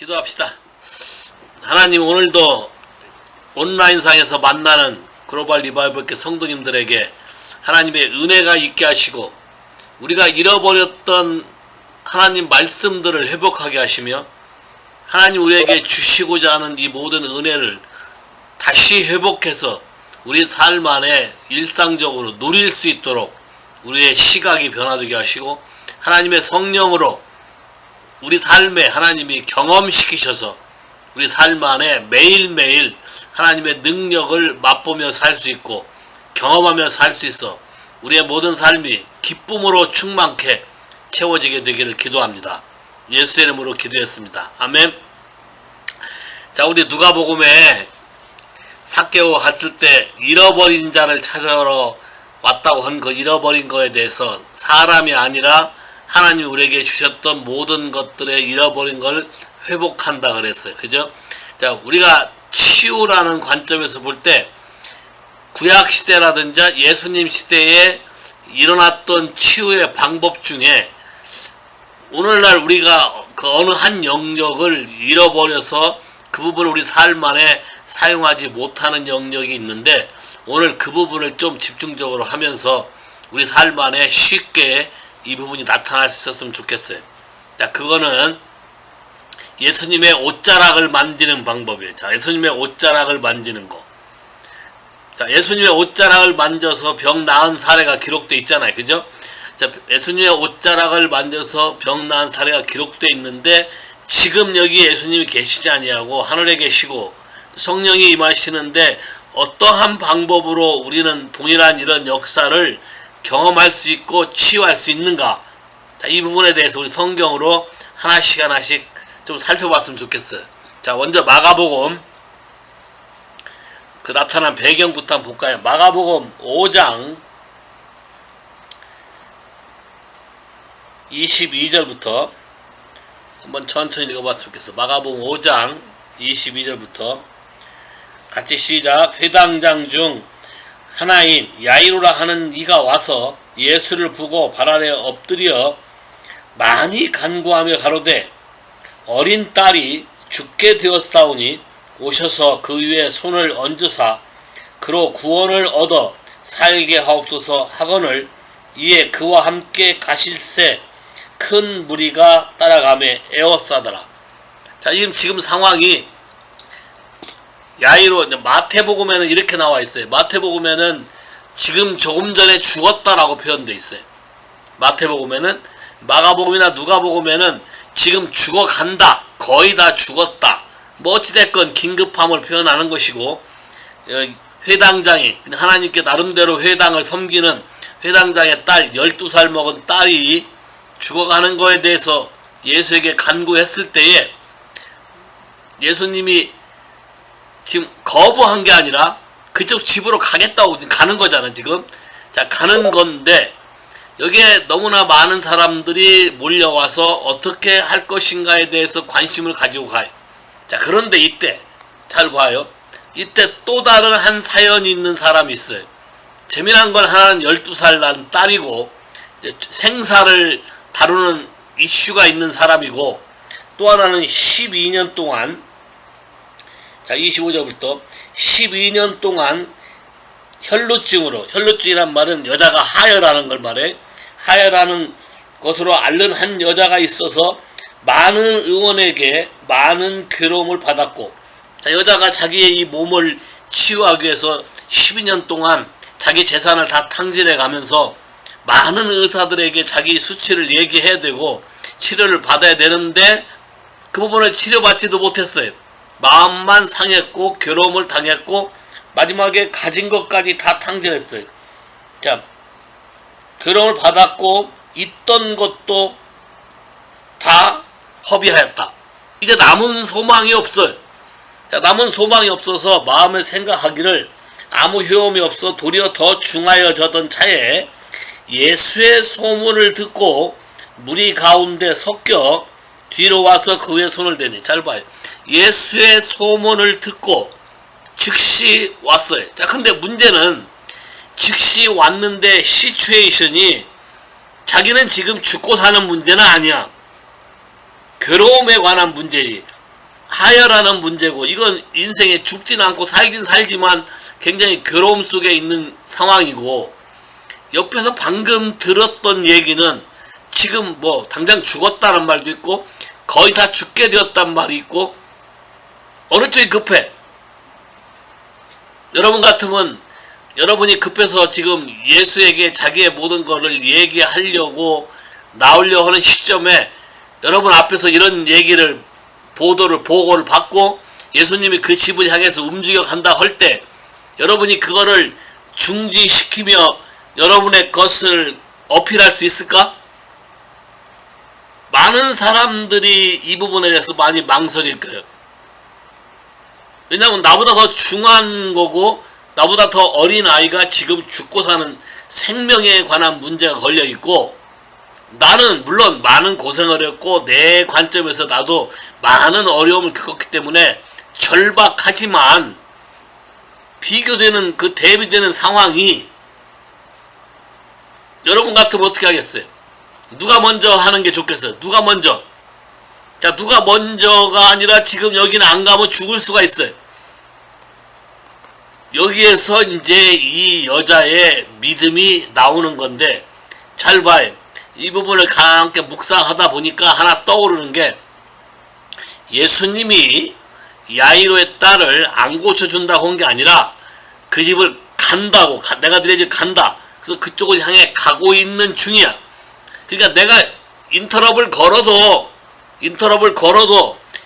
기도합시다. 하나님, 오늘도 온라인상에서 만나는 글로벌 리바이벌교 성도님들에게 하나님의 은혜가 있게 하시고 우리가 잃어버렸던 하나님 말씀들을 회복하게 하시며 하나님 우리에게 주시고자 하는 이 모든 은혜를 다시 회복해서 우리 삶 안에 일상적으로 누릴 수 있도록 우리의 시각이 변화되게 하시고 하나님의 성령으로 우리 삶에 하나님이 경험시키셔서 우리 삶 안에 매일매일 하나님의 능력을 맛보며 살 수 있고 경험하며 살 수 있어 우리의 모든 삶이 기쁨으로 충만케 채워지게 되기를 기도합니다. 예수의 이름으로 기도했습니다. 아멘. 자, 우리 누가복음에 삭개오 갔을 때 잃어버린 자를 찾으러 왔다고 한 그 잃어버린 거에 대해서 사람이 아니라 하나님이 우리에게 주셨던 모든 것들의 잃어버린 걸 회복한다 그랬어요. 그죠? 자, 우리가 치유라는 관점에서 볼 때 구약 시대라든지 예수님 시대에 일어났던 치유의 방법 중에 오늘날 우리가 그 어느 한 영역을 잃어버려서 그 부분을 우리 삶 안에 사용하지 못하는 영역이 있는데 오늘 그 부분을 좀 집중적으로 하면서 우리 삶 안에 쉽게 이 부분이 나타날 수 있었으면 좋겠어요. 자, 그거는 예수님의 옷자락을 만지는 방법이에요. 자, 예수님의 옷자락을 만지는 거. 자, 예수님의 옷자락을 만져서 병 나은 사례가 기록되어 있잖아요. 그죠? 자, 예수님의 옷자락을 만져서 병 나은 사례가 기록되어 있는데 지금 여기 예수님이 계시지 아니하고 하늘에 계시고 성령이 임하시는데 어떠한 방법으로 우리는 동일한 이런 역사를 경험할 수 있고 치유할 수 있는가? 자, 이 부분에 대해서 우리 성경으로 하나씩 좀 살펴봤으면 좋겠어요. 자, 먼저 마가복음 그 나타난 배경부터 한번 볼까요? 마가복음 5장 22절부터 한번 천천히 읽어봤으면 좋겠어. 마가복음 5장 22절부터 같이 시작. 회당장 중 하나인 야이로라 하는 이가 와서 예수를 보고 발 아래 엎드려 많이 간구하며 가로되 어린 딸이 죽게 되었사오니 오셔서 그 위에 손을 얹으사 그로 구원을 얻어 살게 하옵소서 하거늘 이에 그와 함께 가실새 큰 무리가 따라가매 에워싸더라. 자, 지금 상황이 야이로, 마태복음에는 이렇게 나와 있어요. 마태복음에는 지금 조금 전에 죽었다라고 표현되어 있어요. 마태복음에는. 마가복음이나 누가복음에는 지금 죽어간다, 거의 다 죽었다, 뭐 어찌됐건 긴급함을 표현하는 것이고, 회당장이 하나님께 나름대로 회당을 섬기는 회당장의 딸 12살 먹은 딸이 죽어가는 거에 대해서 예수에게 간구했을 때에 예수님이 지금 거부한 게 아니라 그쪽 집으로 가겠다고 지금 가는 거잖아. 지금 자, 가는 건데 여기에 너무나 많은 사람들이 몰려와서 어떻게 할 것인가에 대해서 관심을 가지고 가요. 자, 그런데 이때 잘 봐요. 이때 또 다른 한 사연이 있는 사람이 있어요. 재미난 건 하나는 12살 난 딸이고 생사를 다루는 이슈가 있는 사람이고 또 하나는 12년 동안, 자, 25절부터 12년 동안 혈루증이란 말은 여자가 하혈하는 걸 말해. 하혈하는 것으로 앓는 한 여자가 있어서 많은 의원에게 많은 괴로움을 받았고, 자, 여자가 자기의 이 몸을 치유하기 위해서 12년 동안 자기 재산을 다 탕진해 가면서 많은 의사들에게 자기 수치를 얘기해야 되고 치료를 받아야 되는데 그 부분을 치료받지도 못했어요. 마음만 상했고 괴로움을 당했고 마지막에 가진 것까지 다 탕진했어요. 자, 괴로움을 받았고 있던 것도 다 허비하였다. 이제 남은 소망이 없어요. 자, 남은 소망이 없어서 마음에 생각하기를 아무 효험이 없어 도리어 더 중하여져던 차에 예수의 소문을 듣고 무리 가운데 섞여 뒤로 와서 그 위에 손을 대니. 잘 봐요. 예수의 소문을 듣고 즉시 왔어요. 자, 근데 문제는 즉시 왔는데 시츄에이션이 자기는 지금 죽고 사는 문제는 아니야. 괴로움에 관한 문제지. 하혈하는 문제고, 이건 인생에 죽진 않고 살긴 살지만 굉장히 괴로움 속에 있는 상황이고, 옆에서 방금 들었던 얘기는 지금 뭐 당장 죽었다는 말도 있고 거의 다 죽게 되었단 말이 있고, 어느 쪽이 급해? 여러분 같으면 여러분이 급해서 지금 예수에게 자기의 모든 것을 얘기하려고 나오려 하는 시점에 여러분 앞에서 이런 얘기를 보고를 받고 예수님이 그 집을 향해서 움직여 간다 할 때 여러분이 그거를 중지시키며 여러분의 것을 어필할 수 있을까? 많은 사람들이 이 부분에 대해서 많이 망설일 거예요. 왜냐하면 나보다 더 중요한 거고 나보다 더 어린 아이가 지금 죽고 사는 생명에 관한 문제가 걸려 있고, 나는 물론 많은 고생을 했고 내 관점에서 나도 많은 어려움을 겪었기 때문에 절박하지만 비교되는 그 대비되는 상황이 여러분 같으면 어떻게 하겠어요? 누가 먼저 하는 게 좋겠어요? 누가 먼저? 자, 누가 먼저가 아니라 지금 여기는 안 가면 죽을 수가 있어요. 여기에서 이제 이 여자의 믿음이 나오는 건데, 잘 봐요. 이 부분을 함께 묵상하다 보니까 하나 떠오르는 게, 예수님이 야이로의 딸을 안 고쳐준다고 한 게 아니라 그 집을 간다고, 내가 너네 집 간다. 그래서 그쪽을 향해 가고 있는 중이야. 그러니까 내가 인터럽을 걸어도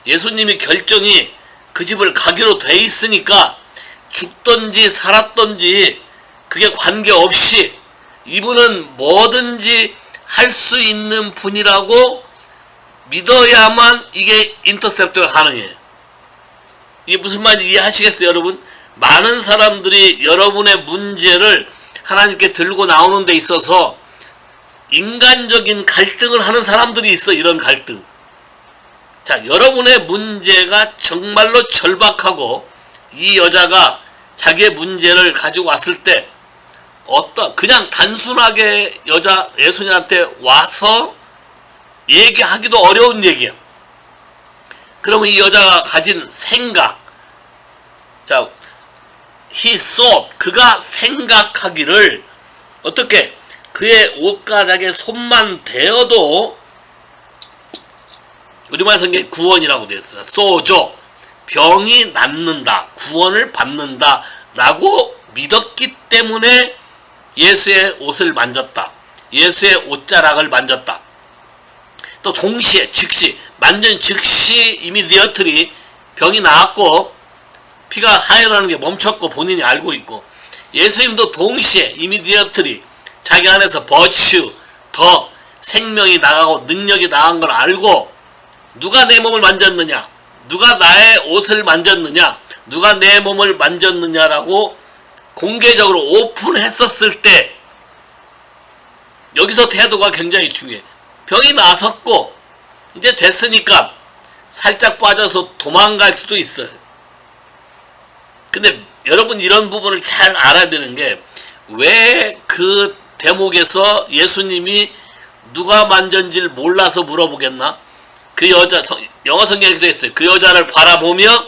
예수님이 결정이 그 집을 가기로 돼 있으니까 죽든지 살았든지 그게 관계없이 이분은 뭐든지 할 수 있는 분이라고 믿어야만 이게 인터셉트가 가능해요. 이게 무슨 말인지 이해하시겠어요, 여러분? 많은 사람들이 여러분의 문제를 하나님께 들고 나오는 데 있어서 인간적인 갈등을 하는 사람들이 있어. 이런 갈등. 자, 여러분의 문제가 정말로 절박하고 이 여자가 자기의 문제를 가지고 왔을 때 그냥 단순하게 예수님한테 와서 얘기하기도 어려운 얘기야. 그러면 이 여자가 가진 생각, 자, he thought, 그가 생각하기를 어떻게? 그의 옷가닥에 손만 대어도, 우리말 성경에 구원이라고 되어 있어요. 소조, 병이 낫는다, 구원을 받는다 라고 믿었기 때문에 예수의 옷을 만졌다. 예수의 옷자락을 만졌다. 또 동시에 즉시 만전 즉시 immediately 병이 나았고 피가 하혈하는 게 멈췄고 본인이 알고 있고, 예수님도 동시에 immediately 자기 안에서 버츄, 덕, 생명이 나가고 능력이 나간 걸 알고, 누가 내 몸을 만졌느냐, 누가 나의 옷을 만졌느냐, 누가 내 몸을 만졌느냐라고 공개적으로 오픈했었을 때 여기서 태도가 굉장히 중요해. 병이 나섰고 이제 됐으니까 살짝 빠져서 도망갈 수도 있어요. 근데 여러분 이런 부분을 잘 알아야 되는 게, 왜 그 대목에서 예수님이 누가 만졌는지를 몰라서 물어보겠나? 그 여자, 영어 성경에 써 있어요. 그 여자를 바라보며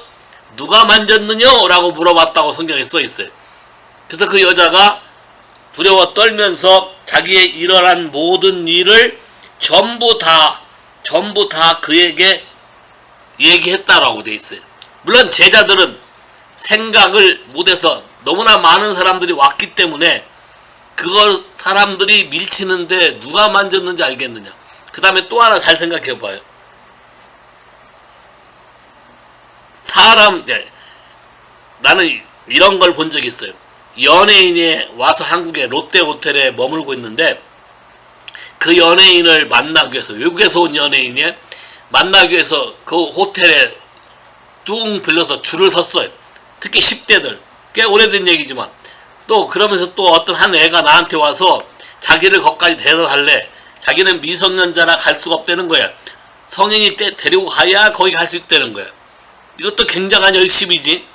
누가 만졌느냐? 라고 물어봤다고 성경에 써 있어요. 그래서 그 여자가 두려워 떨면서 자기의 일어난 모든 일을 전부 다 그에게 얘기했다라고 돼 있어요. 물론 제자들은 생각을 못해서 너무나 많은 사람들이 왔기 때문에 그걸 사람들이 밀치는데 누가 만졌는지 알겠느냐. 그 다음에 또 하나 잘 생각해 봐요. 나는 이런 걸 본 적이 있어요. 연예인이 와서 한국에 롯데 호텔에 머물고 있는데, 그 연예인을 만나기 위해서, 외국에서 온 연예인이 만나기 위해서 그 호텔에 뚱 빌려서 줄을 섰어요. 특히 10대들. 꽤 오래된 얘기지만. 또 그러면서 또 어떤 한 애가 나한테 와서 자기를 거기까지 데려달래. 자기는 미성년자라 갈 수가 없다는 거야. 성인이 때 데리고 가야 거기 갈 수 있다는 거야. 이것도 굉장한 열심이지.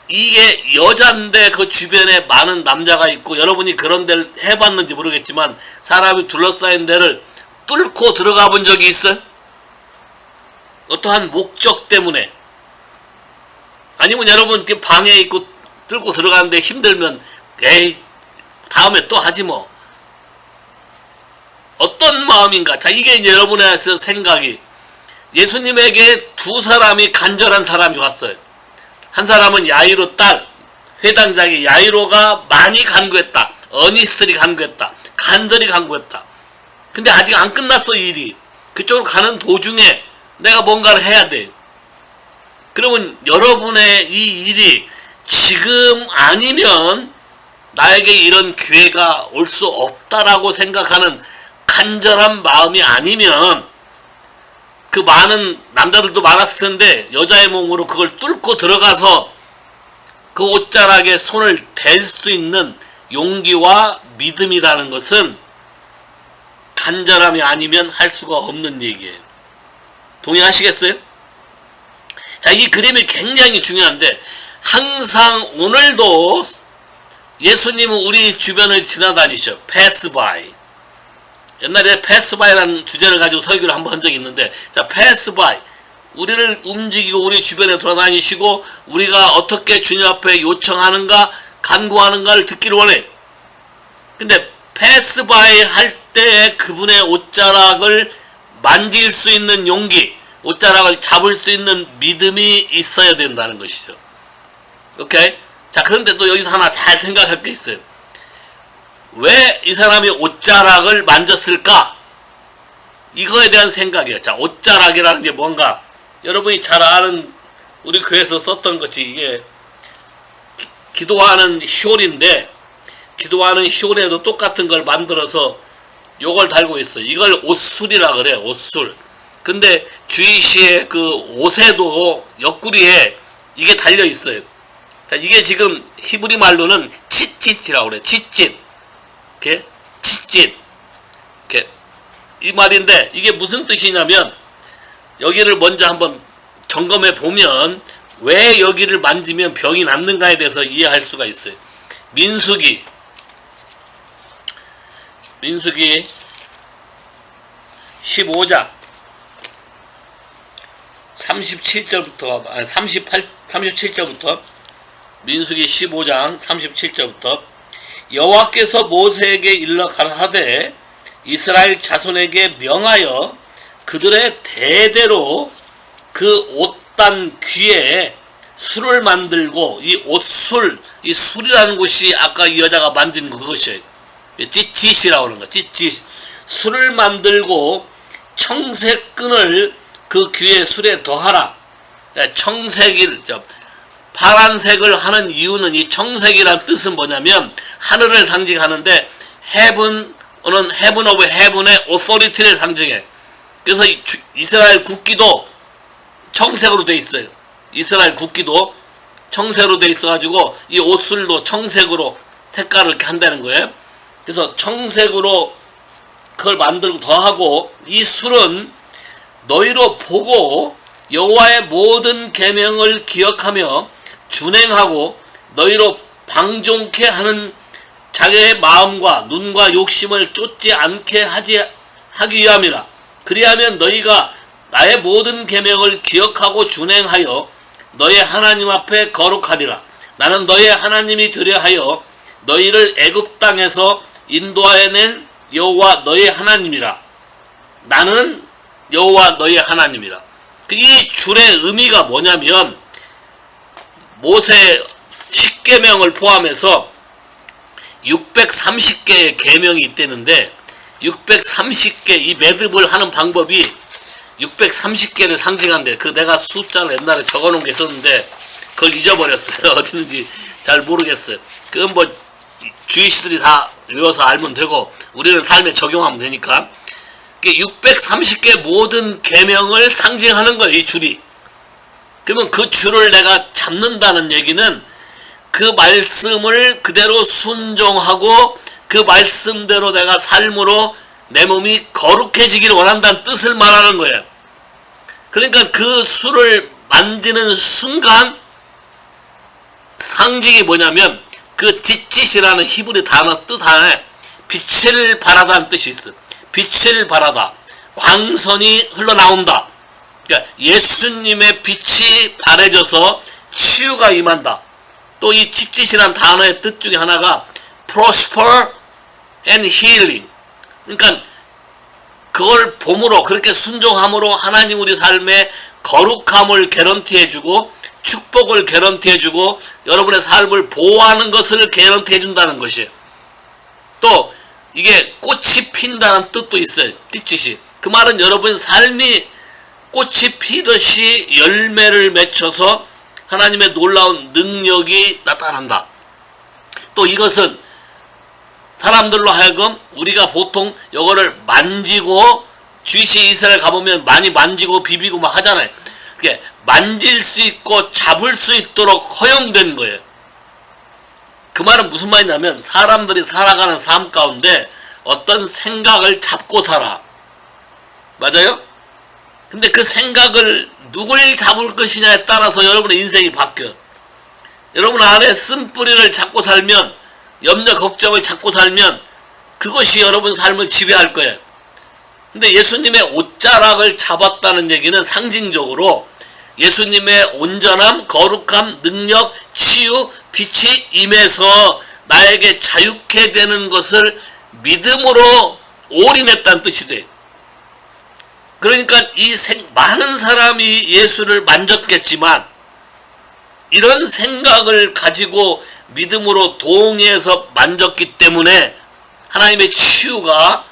이게 여잔데 그 주변에 많은 남자가 있고, 여러분이 그런 데를 해봤는지 모르겠지만 사람이 둘러싸인 데를 뚫고 들어가 본 적이 있어? 어떠한 목적 때문에, 아니면 여러분 이렇게 방에 있고 뚫고 들어가는데 힘들면 에이 다음에 또 하지 뭐. 어떤 마음인가? 자, 이게 이제 여러분의 생각이. 예수님에게 두 사람이 간절한 사람이 왔어요. 한 사람은 야이로 딸, 회당장의 야이로가 많이 간구했다. 어니스트리 간구했다. 간절히 간구했다. 근데 아직 안 끝났어, 이 일이. 그쪽으로 가는 도중에 내가 뭔가를 해야 돼. 그러면 여러분의 이 일이 지금 아니면 나에게 이런 기회가 올 수 없다라고 생각하는 간절한 마음이 아니면, 그 많은 남자들도 많았을 텐데 여자의 몸으로 그걸 뚫고 들어가서 그 옷자락에 손을 댈 수 있는 용기와 믿음이라는 것은 간절함이 아니면 할 수가 없는 얘기예요. 동의하시겠어요? 자, 이 그림이 굉장히 중요한데, 항상 오늘도 예수님은 우리 주변을 지나다니셔. pass by. 옛날에 pass by라는 주제를 가지고 설교를 한번 한 적이 있는데, 자, pass by. 우리를 움직이고 우리 주변에 돌아다니시고 우리가 어떻게 주님 앞에 요청하는가, 간구하는가를 듣기를 원해. 근데 pass by 할 때 그분의 옷자락을 만질 수 있는 용기, 옷자락을 잡을 수 있는 믿음이 있어야 된다는 것이죠. 오케이? 자, 그런데 또 여기서 하나 잘 생각할 게 있어요. 왜 이 사람이 옷자락을 만졌을까? 이거에 대한 생각이에요. 자, 옷자락이라는 게 뭔가, 여러분이 잘 아는, 우리 교회에서 썼던 것이, 이게 기도하는 숄인데, 기도하는 숄에도 똑같은 걸 만들어서 요걸 달고 있어요. 이걸 옷술이라 그래요. 옷술. 근데 주이시의 그 옷에도 옆구리에 이게 달려 있어요. 자, 이게 지금 히브리 말로는 치짓이라고 그래요. 치짓. 이렇게 치짓. 이렇게 이 말인데, 이게 무슨 뜻이냐면, 여기를 먼저 한번 점검해 보면 왜 여기를 만지면 병이 낫는가에 대해서 이해할 수가 있어요. 민수기 15장 37절부터 37절부터 민수기 15장 37절부터 여호와께서 모세에게 일러 가라사대 이스라엘 자손에게 명하여 그들의 대대로 그 옷단 귀에 술을 만들고, 이 옷술, 이 술이라는 곳이 아까 이 여자가 만든 그것이에요. 찌짓이라고 하는 거. 찌짓. 술을 만들고 청색끈을 그 귀에 술에 더하라. 청색일, 파란색을 하는 이유는, 이 청색이란 뜻은 뭐냐면 하늘을 상징하는데, heaven은 heaven of heaven의 authority를 상징해. 그래서 이스라엘 국기도 청색으로 돼 있어요. 이스라엘 국기도 청색으로 돼 있어가지고 이 옷술도 청색으로 색깔을 이렇게 한다는 거예요. 그래서 청색으로 그걸 만들고 더하고, 이 술은 너희로 보고 여호와의 모든 계명을 기억하며 준행하고 너희로 방종케 하는 자기의 마음과 눈과 욕심을 쫓지 않게 하기 위함이라. 그리하면 너희가 나의 모든 계명을 기억하고 준행하여 너의 하나님 앞에 거룩하리라. 나는 너의 하나님이 되려 하여 너희를 애굽 땅에서 인도하여 낸 여호와 너의 하나님이라. 나는 여호와 너의 하나님이라. 이 줄의 의미가 뭐냐면, 모세 10계명을 포함해서 630개의 계명이 있다는데, 630개, 이 매듭을 하는 방법이 630개를 상징한대. 그 내가 숫자를 옛날에 적어놓은 게 있었는데 그걸 잊어버렸어요. 어디는지 잘 모르겠어요. 그건 뭐 주의시들이 다 외워서 알면 되고 우리는 삶에 적용하면 되니까. 630개 모든 계명을 상징하는 거예요, 이 줄이. 그러면 그 줄을 내가 잡는다는 얘기는 그 말씀을 그대로 순종하고 그 말씀대로 내가 삶으로 내 몸이 거룩해지기를 원한다는 뜻을 말하는 거예요. 그러니까 그 술을 만지는 순간 상징이 뭐냐면, 그 찌짓이라는 히브리 단어 뜻 안에 빛을 발하다는 뜻이 있어요. 빛을 발하다, 광선이 흘러나온다. 그러니까 예수님의 빛이 바래져서 치유가 임한다. 또 이 짓짓이란 단어의 뜻 중에 하나가 prosper and healing. 그러니까 그걸 봄으로 그렇게 순종함으로 하나님 우리 삶에 거룩함을 개런티해주고 축복을 개런티해주고 여러분의 삶을 보호하는 것을 개런티해준다는 것이. 또 이게 꽃이 핀다는 뜻도 있어요. 띠짓이. 그 말은 여러분 삶이 꽃이 피듯이 열매를 맺혀서 하나님의 놀라운 능력이 나타난다. 또 이것은 사람들로 하여금 우리가 보통 이거를 만지고 주시 이스라엘 가보면 많이 만지고 비비고 막 하잖아요. 그게 만질 수 있고 잡을 수 있도록 허용된 거예요. 그 말은 무슨 말이냐면 사람들이 살아가는 삶 가운데 어떤 생각을 잡고 살아. 맞아요? 근데 그 생각을 누굴 잡을 것이냐에 따라서 여러분의 인생이 바뀌어. 여러분 안에 쓴뿌리를 잡고 살면, 염려 걱정을 잡고 살면 그것이 여러분 삶을 지배할 거예요. 근데 예수님의 옷자락을 잡았다는 얘기는 상징적으로 예수님의 온전함, 거룩함, 능력, 치유, 빛이 임해서 나에게 자유케 되는 것을 믿음으로 올인했다는 뜻이 돼. 그러니까 많은 사람이 예수를 만졌겠지만 이런 생각을 가지고 믿음으로 동의해서 만졌기 때문에 하나님의 치유가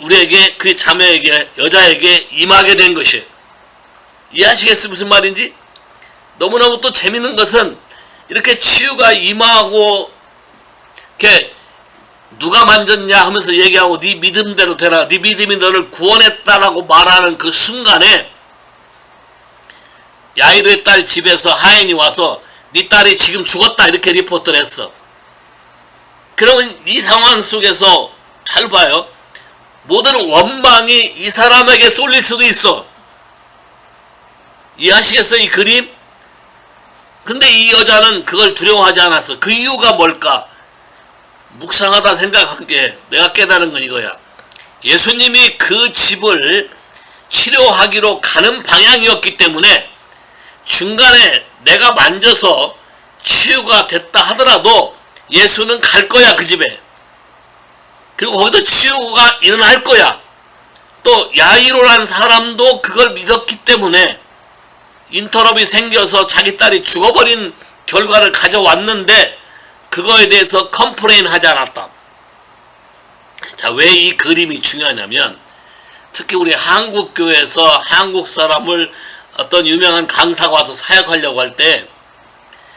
우리에게, 그 자매에게, 여자에게 임하게 된 것이에요. 이해하시겠어요? 무슨 말인지? 너무너무 또 재밌는 것은 이렇게 치유가 임하고 이렇게 누가 만졌냐 하면서 얘기하고 네 믿음대로 되라, 네 믿음이 너를 구원했다라고 말하는 그 순간에 야이로의 딸 집에서 하인이 와서 네 딸이 지금 죽었다 이렇게 리포트를 했어. 그러면 이 상황 속에서 잘 봐요. 모든 원망이 이 사람에게 쏠릴 수도 있어. 이해하시겠어요? 이 그림? 근데 이 여자는 그걸 두려워하지 않았어. 그 이유가 뭘까? 묵상하다 생각한 게 내가 깨달은 건 이거야. 예수님이 그 집을 치료하기로 가는 방향이었기 때문에 중간에 내가 만져서 치유가 됐다 하더라도 예수는 갈 거야, 그 집에. 그리고 거기도 치유가 일어날 거야. 또 야이로란 사람도 그걸 믿었기 때문에 인터럽이 생겨서 자기 딸이 죽어버린 결과를 가져왔는데 그거에 대해서 컴플레인 하지 않았다. 자, 왜 이 그림이 중요하냐면 특히 우리 한국교회에서 한국 사람을 어떤 유명한 강사가 와서 사역하려고 할 때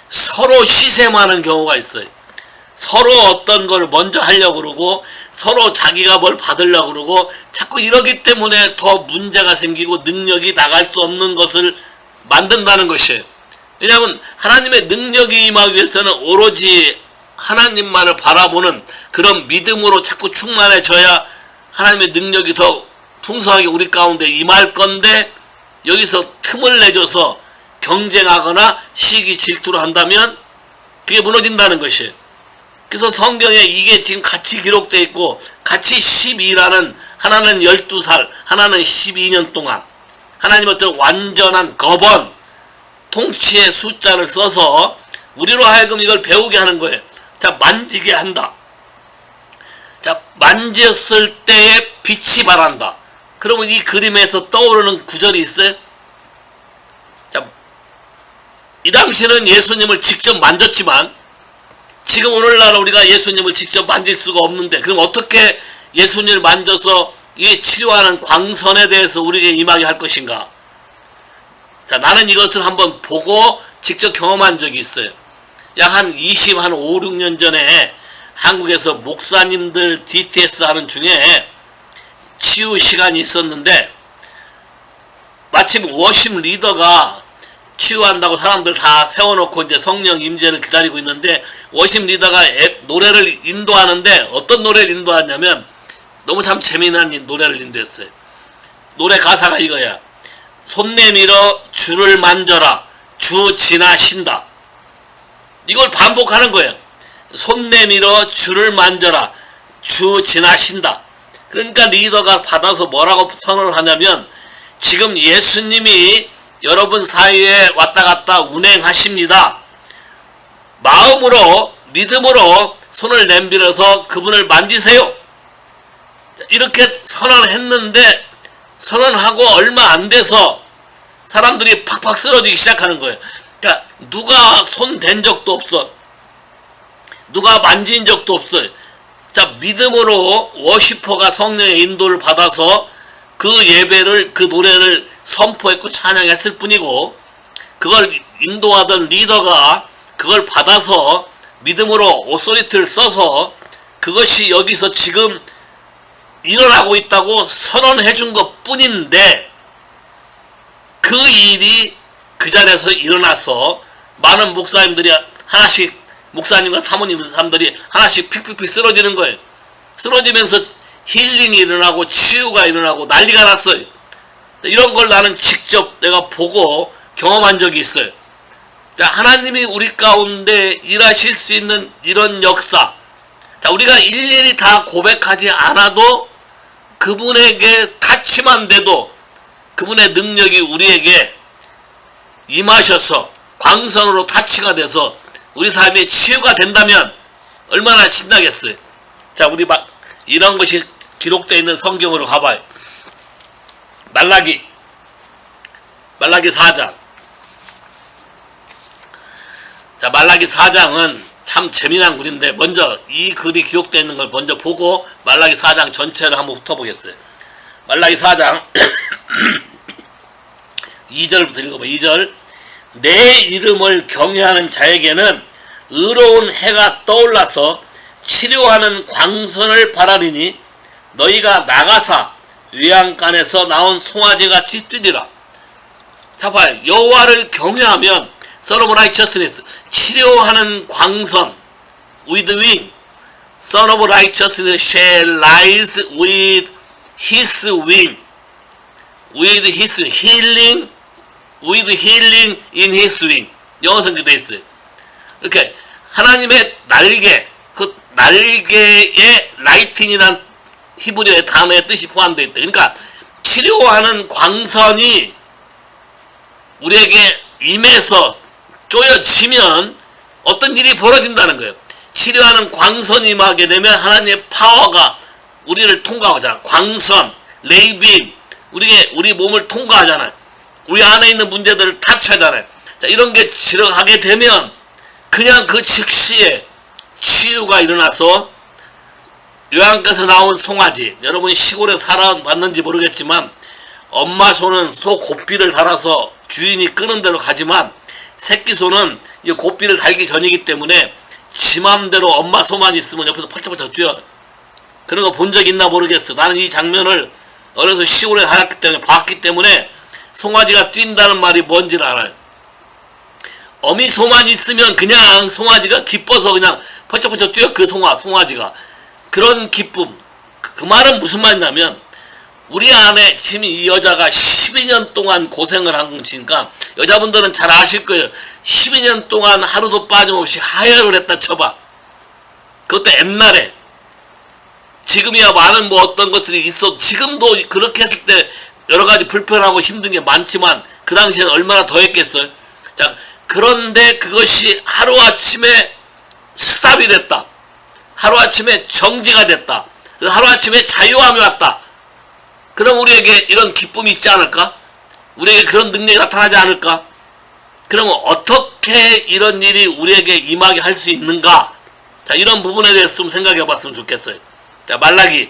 서로 시샘하는 경우가 있어요. 서로 어떤 걸 먼저 하려고 그러고 서로 자기가 뭘 받으려고 그러고 자꾸 이러기 때문에 더 문제가 생기고 능력이 나갈 수 없는 것을 만든다는 것이에요. 왜냐하면 하나님의 능력이 임하기 위해서는 오로지 하나님만을 바라보는 그런 믿음으로 자꾸 충만해져야 하나님의 능력이 더 풍성하게 우리 가운데 임할 건데 여기서 틈을 내줘서 경쟁하거나 시기 질투를 한다면 그게 무너진다는 것이에요. 그래서 성경에 이게 지금 같이 기록되어 있고 같이 12라는 하나는 12살 하나는 12년 동안 하나님 어떤 완전한 거번 통치의 숫자를 써서 우리로 하여금 이걸 배우게 하는 거예요. 자, 만지게 한다. 자, 만졌을 때의 빛이 바란다. 그러면 이 그림에서 떠오르는 구절이 있어요. 자, 이 당시는 예수님을 직접 만졌지만 지금 오늘날 우리가 예수님을 직접 만질 수가 없는데 그럼 어떻게 예수님을 만져서 이 치료하는 광선에 대해서 우리에게 임하게 할 것인가? 자, 나는 이것을 한번 보고 직접 경험한 적이 있어요. 약 한 5, 6년 전에 한국에서 목사님들 DTS 하는 중에 치유 시간이 있었는데 마침 워십 리더가 치유한다고 사람들 다 세워놓고 이제 성령 임재를 기다리고 있는데 워십 리더가 노래를 인도하는데 어떤 노래를 인도하냐면 너무 참 재미난 노래를 인도했어요. 노래 가사가 이거야. 손 내밀어 주를 만져라. 주 지나신다. 이걸 반복하는 거예요. 손 내밀어 주를 만져라. 주 지나신다. 그러니까 리더가 받아서 뭐라고 선언을 하냐면 지금 예수님이 여러분 사이에 왔다 갔다 운행하십니다. 마음으로 믿음으로 손을 내밀어서 그분을 만지세요. 이렇게 선언했는데 선언하고 얼마 안 돼서 사람들이 팍팍 쓰러지기 시작하는 거예요. 그러니까 누가 손 댄 적도 없어. 누가 만진 적도 없어요. 자, 믿음으로 워시퍼가 성령의 인도를 받아서 그 예배를, 그 노래를 선포했고 찬양했을 뿐이고, 그걸 인도하던 리더가 그걸 받아서 믿음으로 오소리티를 써서 그것이 여기서 지금 일어나고 있다고 선언해 준 것 뿐인데, 그 일이 그 자리에서 일어나서 많은 목사님들이 하나씩, 목사님과 사모님들이 하나씩 픽픽픽 쓰러지는 거예요. 쓰러지면서 힐링이 일어나고 치유가 일어나고 난리가 났어요. 이런 걸 나는 직접 내가 보고 경험한 적이 있어요. 자, 하나님이 우리 가운데 일하실 수 있는 이런 역사. 자, 우리가 일일이 다 고백하지 않아도 그분에게 같이만 돼도 그분의 능력이 우리에게 임하셔서 광선으로 타치가 돼서 우리 삶에 치유가 된다면 얼마나 신나겠어요. 자, 우리 막 이런 것이 기록되어 있는 성경으로 가봐요. 말라기 4장. 자, 말라기 4장은 참 재미난 글인데 먼저 이 글이 기록되어 있는 걸 먼저 보고 말라기 4장 전체를 한번 훑어보겠어요. 말라기 4장 2절부터 읽어봐. 2절. 내 이름을 경외하는 자에게는 의로운 해가 떠올라서 치료하는 광선을 바라리니 너희가 나가사 외양간에서 나온 송아지같이 뛰리라. 자, 봐요. 여호와를 경외하면 Son of Righteousness, 치료하는 광선, with wing. Son of Righteousness shall rise with his wing. with his healing, with healing in his wing. 영어 성경에 있어요. 이렇게 하나님의 날개, 그 날개에 라이팅이란 히브리어의 단어의 뜻이 포함되어 있다. 그러니까 치료하는 광선이 우리에게 임해서 쪼여지면 어떤 일이 벌어진다는 거예요. 치료하는 광선이 임하게 되면 하나님의 파워가 우리를 통과하잖아. 광선, 레이빔, 우리 몸을 통과하잖아요. 우리 안에 있는 문제들을 타치하잖아요. 자, 이런 게 지나가게 되면 그냥 그 즉시에 치유가 일어나서 요양께서 나온 송아지, 여러분이 시골에 살아봤는지 모르겠지만 엄마 소는 소 고삐를 달아서 주인이 끄는 대로 가지만 새끼 소는 이 고삐를 달기 전이기 때문에 지 맘대로 엄마 소만 있으면 옆에서 펄쩍펄쩍 뛰어. 그런 거 본 적 있나 모르겠어. 나는 이 장면을 어려서 시골에 살았기 때문에 봤기 때문에 송아지가 뛴다는 말이 뭔지를 알아요. 어미 소만 있으면 그냥 송아지가 기뻐서 그냥 펄쩍펄쩍 뛰어. 그 송아지가 그런 기쁨. 그 말은 무슨 말이냐면 우리 안에 지금 이 여자가 12년 동안 고생을 한 것이니까 여자분들은 잘 아실 거예요. 12년 동안 하루도 빠짐없이 하혈을 했다 쳐봐. 그것도 옛날에. 지금이야 많은 뭐 어떤 것들이 있어. 지금도 그렇게 했을 때 여러 가지 불편하고 힘든 게 많지만 그 당시에는 얼마나 더 했겠어요. 자, 그런데 그것이 하루아침에 스탑이 됐다. 하루아침에 정지가 됐다. 하루아침에 자유함이 왔다. 그럼 우리에게 이런 기쁨이 있지 않을까? 우리에게 그런 능력이 나타나지 않을까? 그러면 어떻게 이런 일이 우리에게 임하게 할 수 있는가? 자, 이런 부분에 대해서 좀 생각해 봤으면 좋겠어요. 자, 말라기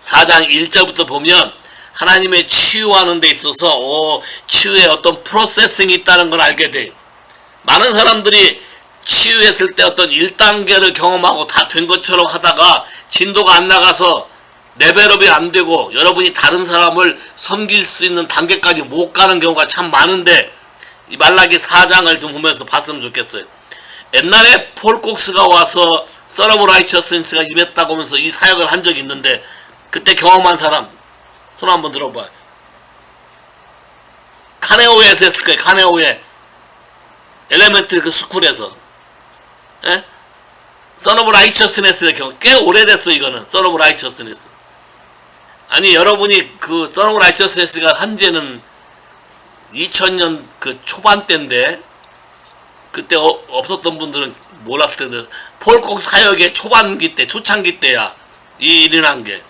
4장 1절부터 보면 하나님의 치유하는 데 있어서 치유의 어떤 프로세싱이 있다는 걸 알게 돼요. 많은 사람들이 치유했을 때 어떤 1단계를 경험하고 다 된 것처럼 하다가 진도가 안 나가서 레벨업이 안 되고 여러분이 다른 사람을 섬길 수 있는 단계까지 못 가는 경우가 참 많은데 이 말라기 4장을 좀 보면서 봤으면 좋겠어요. 옛날에 폴 콕스가 와서 Son of Righteousness가 임했다고 하면서 이 사역을 한 적이 있는데 그때 경험한 사람 손 한번 들어봐요. 카네오에서 했을 거예요. 카네오에 엘레멘트 그 스쿨에서 예? Son of Righteousness의 경우 꽤 오래됐어. 이거는 Son of Righteousness. 아니 여러분이 그 선 오브 라이처스네스가 한지는 2000년 그 초반대인데 그때 없었던 분들은 몰랐을 텐데 폴콕 사역의 초반기 때 초창기 때야 이 일이 난 게.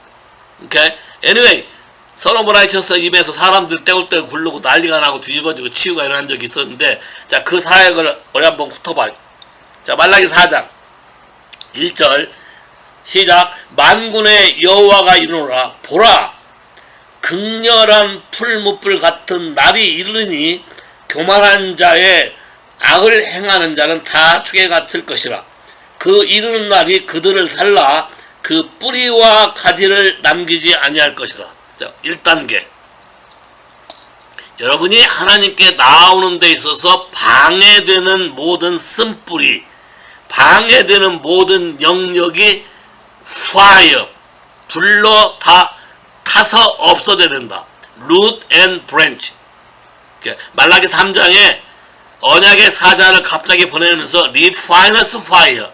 오케이. anyway 선 오브 라이처스 입에서 사람들 떼굴떼굴 굴르고 난리가 나고 뒤집어지고 치유가 일어난 적이 있었는데 자 그 사역을 우리 한번 훑어봐. 자 말라기 4장 1절 시작. 만군의 여호와가 이르노라 보라 극렬한 풀무불 같은 날이 이르니 교만한 자의 악을 행하는 자는 다 죽게 같을 것이라. 그 이르는 날이 그들을 살라 그 뿌리와 가지를 남기지 아니할 것이라. 자, 1단계 여러분이 하나님께 나오는 데 있어서 방해되는 모든 쓴뿌리 방해되는 모든 영역이 fire 불로 다 타서 없어져야 된다. root and branch. 말라기 3장에 언약의 사자를 갑자기 보내면서 refiner's fire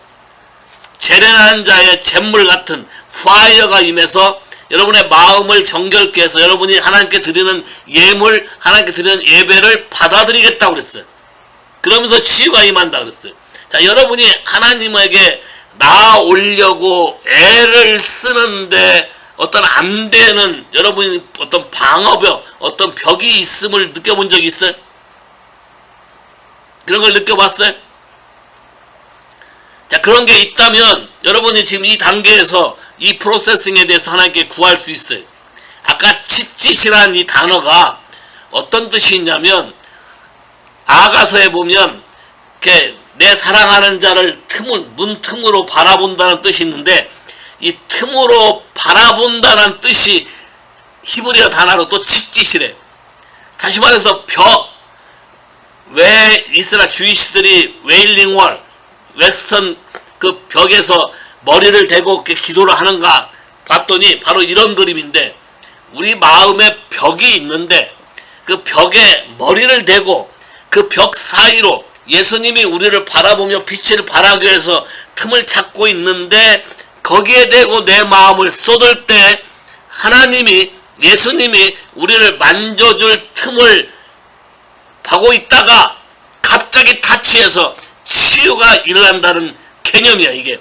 재련한 자의 잿물 같은 fire가 임해서 여러분의 마음을 정결케 해서 여러분이 하나님께 드리는 예물 하나님께 드리는 예배를 받아들이겠다고 그랬어요. 그러면서 치유가 임한다 그랬어요. 자 여러분이 하나님에게 나아오려고 애를 쓰는데 어떤 안 되는 여러분이 어떤 방어벽 어떤 벽이 있음을 느껴본 적이 있어요? 그런 걸 느껴봤어요? 자 그런 게 있다면 여러분이 지금 이 단계에서 이 프로세싱에 대해서 하나님께 구할 수 있어요. 아까 칫짓이라는 이 단어가 어떤 뜻이 있냐면 아가서에 보면 이렇게 내 사랑하는 자를 문 틈으로 바라본다는 뜻이 있는데 이 틈으로 바라본다는 뜻이 히브리어 단어로 또 칫짓이래. 다시 말해서 벽. 왜 이스라엘 주이시들이 웨일링월 웨스턴 그 벽에서 머리를 대고 이렇게 기도를 하는가 봤더니 바로 이런 그림인데 우리 마음에 벽이 있는데 그 벽에 머리를 대고 그 벽 사이로 예수님이 우리를 바라보며 빛을 발하기 위해서 틈을 찾고 있는데 거기에 대고 내 마음을 쏟을 때 하나님이 예수님이 우리를 만져줄 틈을 하고 있다가 갑자기 타치해서 치유가 일어난다는 개념이야 이게.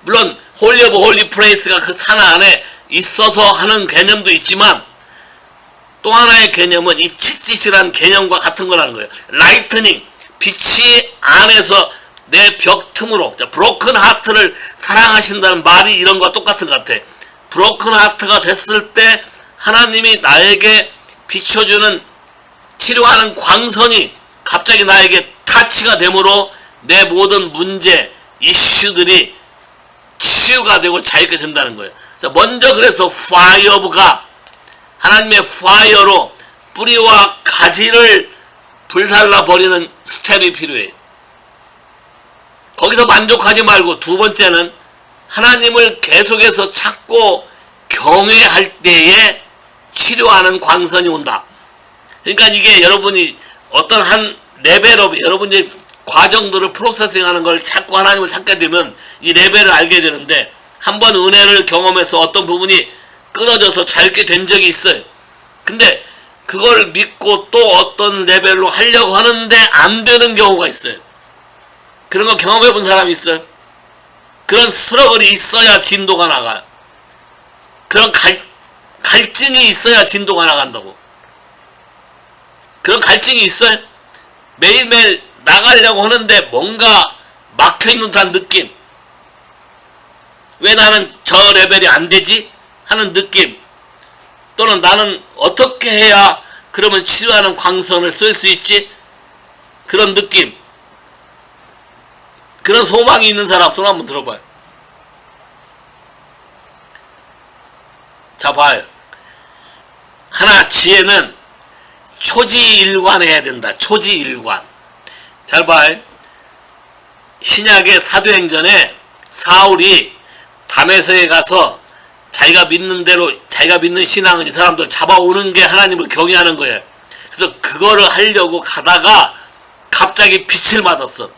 물론 홀리 오브 홀리 플레이스가 그 산 안에 있어서 하는 개념도 있지만 또 하나의 개념은 이 칫짓이라는 개념과 같은 거라는 거예요. 라이트닝 빛이 안에서 내 벽 틈으로 브로큰 하트를 사랑하신다는 말이 이런 거와 똑같은 것 같아. 브로큰 하트가 됐을 때 하나님이 나에게 비춰주는 치료하는 광선이 갑자기 나에게 타치가 되므로 내 모든 문제 이슈들이 치유가 되고 자유가 된다는 거예요. 먼저 그래서 fire of God 하나님의 파이어로 뿌리와 가지를 불살라 버리는 스텝이 필요해. 거기서 만족하지 말고 두 번째는 하나님을 계속해서 찾고 경외할 때에 치료하는 광선이 온다. 그러니까 이게 여러분이 어떤 한 레벨업이 여러분이 과정들을 프로세싱하는 걸 찾고 하나님을 찾게 되면 이 레벨을 알게 되는데 한번 은혜를 경험해서 어떤 부분이 끊어져서 자유롭게 된 적이 있어요. 근데 그걸 믿고 또 어떤 레벨로 하려고 하는데 안 되는 경우가 있어요. 그런 거 경험해 본 사람이 있어요? 그런 스트러글이 있어야 진도가 나가요. 그런 갈증이 있어야 진도가 나간다고. 그런 갈증이 있어요? 매일매일 나가려고 하는데 뭔가 막혀있는 듯한 느낌. 왜 나는 저 레벨이 안 되지? 하는 느낌. 또는 나는 어떻게 해야 그러면 치료하는 광선을 쓸 수 있지? 그런 느낌. 그런 소망이 있는 사람 손 한번 들어봐요. 자 봐요. 하나 지혜는 초지일관해야 된다. 초지일관. 잘 봐요. 신약의 사도행전에 사울이 다메섹에 가서 자기가 믿는 대로 자기가 믿는 신앙은 이 사람들 잡아오는 게 하나님을 경외하는 거예요. 그래서 그거를 하려고 가다가 갑자기 빛을 맞았어.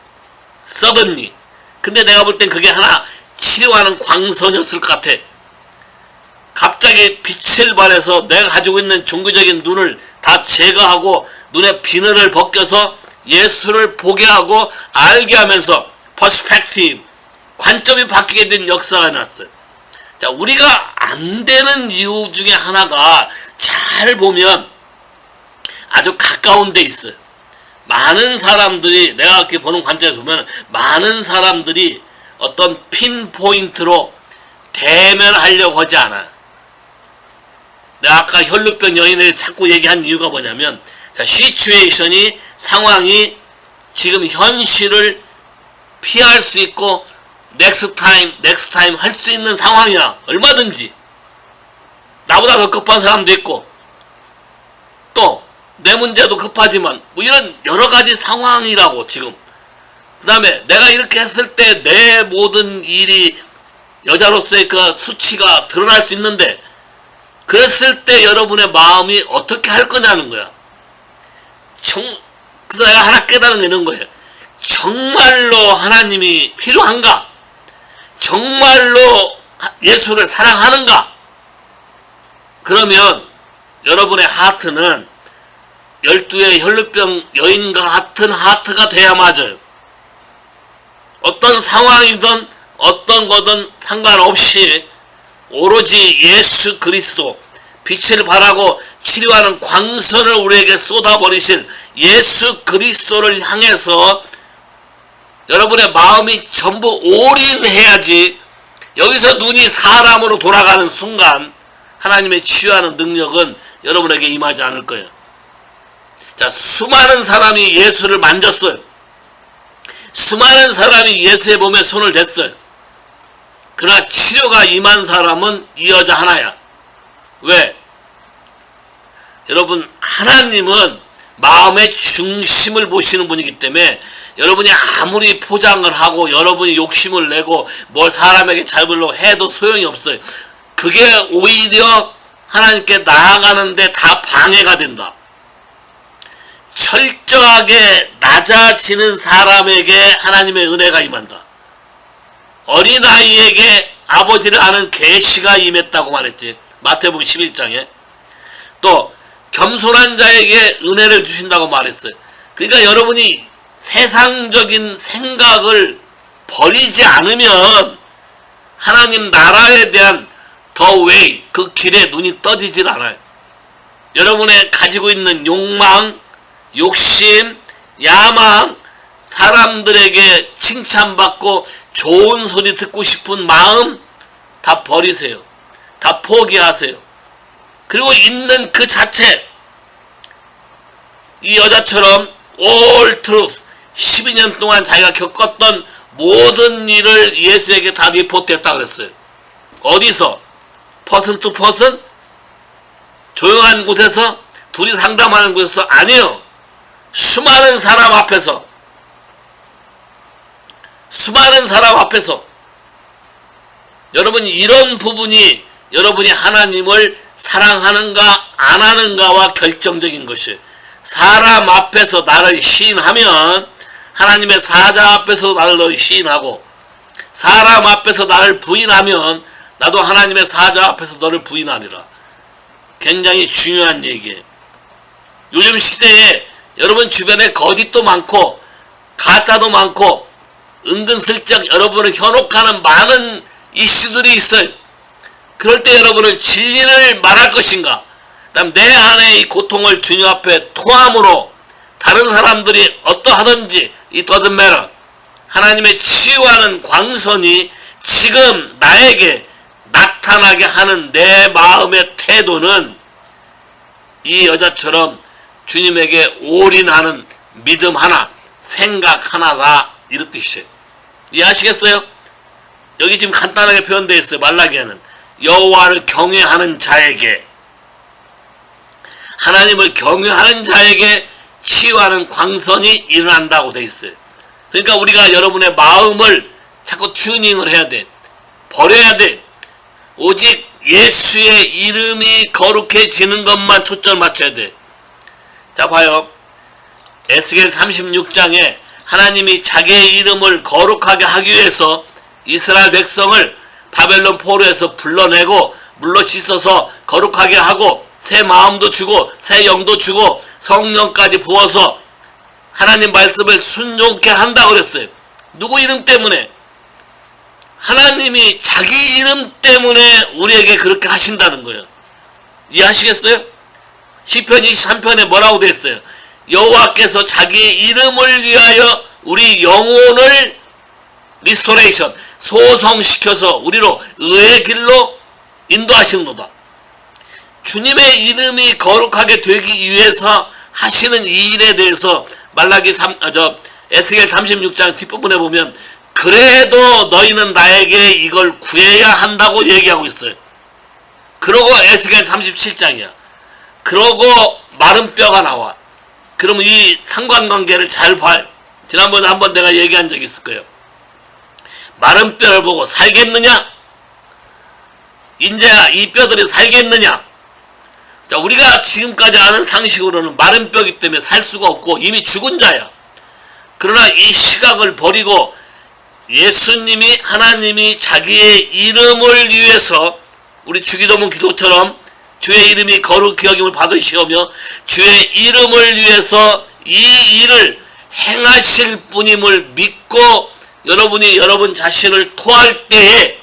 서든리. 근데 내가 볼 땐 그게 하나 치료하는 광선이었을 것 같아. 갑자기 빛을 발해서 내가 가지고 있는 종교적인 눈을 다 제거하고 눈에 비늘을 벗겨서 예수를 보게 하고 알게 하면서 퍼스펙티브, 관점이 바뀌게 된 역사가 났어요. 자, 우리가 안 되는 이유 중에 하나가 잘 보면 아주 가까운 데 있어요. 많은 사람들이, 내가 이렇게 보는 관점에서 보면 많은 사람들이 어떤 핀포인트로 대면하려고 하지 않아요. 내가 아까 혈루병 여인을 자꾸 얘기한 이유가 뭐냐면, 자, 시츄에이션이, 상황이 지금 현실을 피할 수 있고 넥스트 타임 할 수 있는 상황이야. 얼마든지. 나보다 더 급한 사람도 있고 또 내 문제도 급하지만 뭐 이런 여러 가지 상황이라고 지금. 그 다음에 내가 이렇게 했을 때 내 모든 일이 여자로서의 그 수치가 드러날 수 있는데, 그랬을 때 여러분의 마음이 어떻게 할 거냐는 거야. 그래서 내가 하나 깨달은 게 이런 거예요. 정말로 하나님이 필요한가? 정말로 예수를 사랑하는가? 그러면 여러분의 하트는 12의 혈루병 여인과 같은 하트가 돼야 맞아요. 어떤 상황이든 어떤 거든 상관없이 오로지 예수 그리스도, 빛을 발하고 치료하는 광선을 우리에게 쏟아버리신 예수 그리스도를 향해서 여러분의 마음이 전부 올인해야지, 여기서 눈이 사람으로 돌아가는 순간 하나님의 치유하는 능력은 여러분에게 임하지 않을 거예요. 자, 수많은 사람이 예수를 만졌어요. 수많은 사람이 예수의 몸에 손을 댔어요. 그러나 치료가 임한 사람은 이 여자 하나야. 왜? 여러분, 하나님은 마음의 중심을 보시는 분이기 때문에 여러분이 아무리 포장을 하고 여러분이 욕심을 내고 뭘 사람에게 잘 보려고 해도 소용이 없어요. 그게 오히려 하나님께 나아가는데 다 방해가 된다. 철저하게 낮아지는 사람에게 하나님의 은혜가 임한다. 어린아이에게 아버지를 아는 계시가 임했다고 말했지. 마태복음 11장에. 또 겸손한 자에게 은혜를 주신다고 말했어요. 그러니까 여러분이 세상적인 생각을 버리지 않으면 하나님 나라에 대한 더 웨이, 그 길에 눈이 떠지질 않아요. 여러분의 가지고 있는 욕망, 욕심, 야망, 사람들에게 칭찬받고 좋은 소리 듣고 싶은 마음 다 버리세요. 다 포기하세요. 그리고 있는 그 자체, 이 여자처럼 all truth, 12년 동안 자기가 겪었던 모든 일을 예수에게 다 리포트했다 그랬어요. 어디서? 퍼슨 투 퍼슨? 조용한 곳에서? 둘이 상담하는 곳에서? 아니요. 수많은 사람 앞에서. 수많은 사람 앞에서. 여러분, 이런 부분이 여러분이 하나님을 사랑하는가 안 하는가와 결정적인 것이에요. 사람 앞에서 나를 시인하면 하나님의 사자 앞에서 나를 시인하고, 사람 앞에서 나를 부인하면 나도 하나님의 사자 앞에서 너를 부인하리라. 굉장히 중요한 얘기예요. 요즘 시대에 여러분 주변에 거짓도 많고 가짜도 많고 은근슬쩍 여러분을 현혹하는 많은 이슈들이 있어요. 그럴 때 여러분은 진리를 말할 것인가? 그다음 내 안에 이 고통을 주님 앞에 토함으로 다른 사람들이 어떠하든지 it doesn't matter. 하나님의 치유하는 광선이 지금 나에게 나타나게 하는 내 마음의 태도는 이 여자처럼 주님에게 올인하는 믿음 하나, 생각 하나가 이런 뜻이에요. 이해하시겠어요? 여기 지금 간단하게 표현되어 있어요. 말라기에는 여호와를 경외하는 자에게, 하나님을 경외하는 자에게 치유하는 광선이 일어난다고 되어 있어요. 그러니까 우리가 여러분의 마음을 자꾸 튜닝을 해야 돼. 버려야 돼. 오직 예수의 이름이 거룩해지는 것만 초점을 맞춰야 돼. 자, 봐요. 에스겔 36장에 하나님이 자기의 이름을 거룩하게 하기 위해서 이스라엘 백성을 바벨론 포로에서 불러내고 물로 씻어서 거룩하게 하고 새 마음도 주고 새 영도 주고 성령까지 부어서 하나님 말씀을 순종케 한다고 그랬어요. 누구 이름 때문에? 하나님이 자기 이름 때문에 우리에게 그렇게 하신다는 거예요. 이해하시겠어요? 시편 23편에 뭐라고 되어 있어요? 여호와께서 자기의 이름을 위하여 우리 영혼을 리스토레이션, 소성시켜서 우리로 의의 길로 인도하시는도다. 주님의 이름이 거룩하게 되기 위해서 하시는 이 일에 대해서 에스겔 36장 뒷부분에 보면 그래도 너희는 나에게 이걸 구해야 한다고 얘기하고 있어요. 그러고 에스겔 37장이야. 그러고 마른 뼈가 나와. 그럼 이 상관관계를 잘 봐. 지난번에 한번 내가 얘기한 적이 있을 거예요. 마른 뼈를 보고 살겠느냐? 인자야, 이 뼈들이 살겠느냐? 자, 우리가 지금까지 아는 상식으로는 마른 뼈이기 때문에 살 수가 없고 이미 죽은 자야. 그러나 이 시각을 버리고 예수님이, 하나님이 자기의 이름을 위해서 우리 주기도문 기도처럼 주의 이름이 거룩히 여김을 받으시오며 주의 이름을 위해서 이 일을 행하실 분임을 믿고 여러분이 여러분 자신을 토할 때에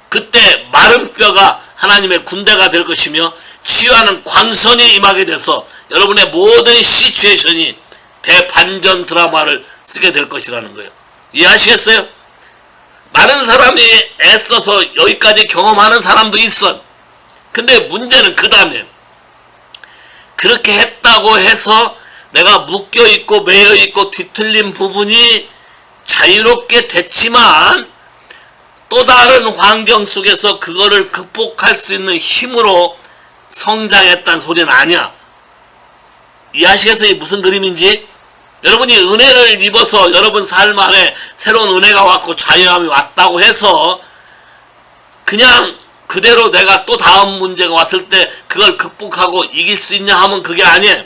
그때 마른 뼈가 하나님의 군대가 될 것이며 치유하는 광선이 임하게 돼서 여러분의 모든 시츄에이션이 대반전 드라마를 쓰게 될 것이라는 거예요. 이해하시겠어요? 많은 사람이 애써서 여기까지 경험하는 사람도 있어. 근데 문제는 그 다음에 그렇게 했다고 해서 내가 묶여있고 매여있고 뒤틀린 부분이 자유롭게 됐지만 또 다른 환경 속에서 그거를 극복할 수 있는 힘으로 성장했단 소리는 아니야. 이해하시겠어요? 무슨 그림인지? 여러분이 은혜를 입어서 여러분 삶 안에 새로운 은혜가 왔고 자유함이 왔다고 해서 그냥 그대로 내가 또 다음 문제가 왔을 때 그걸 극복하고 이길 수 있냐 하면 그게 아니에요.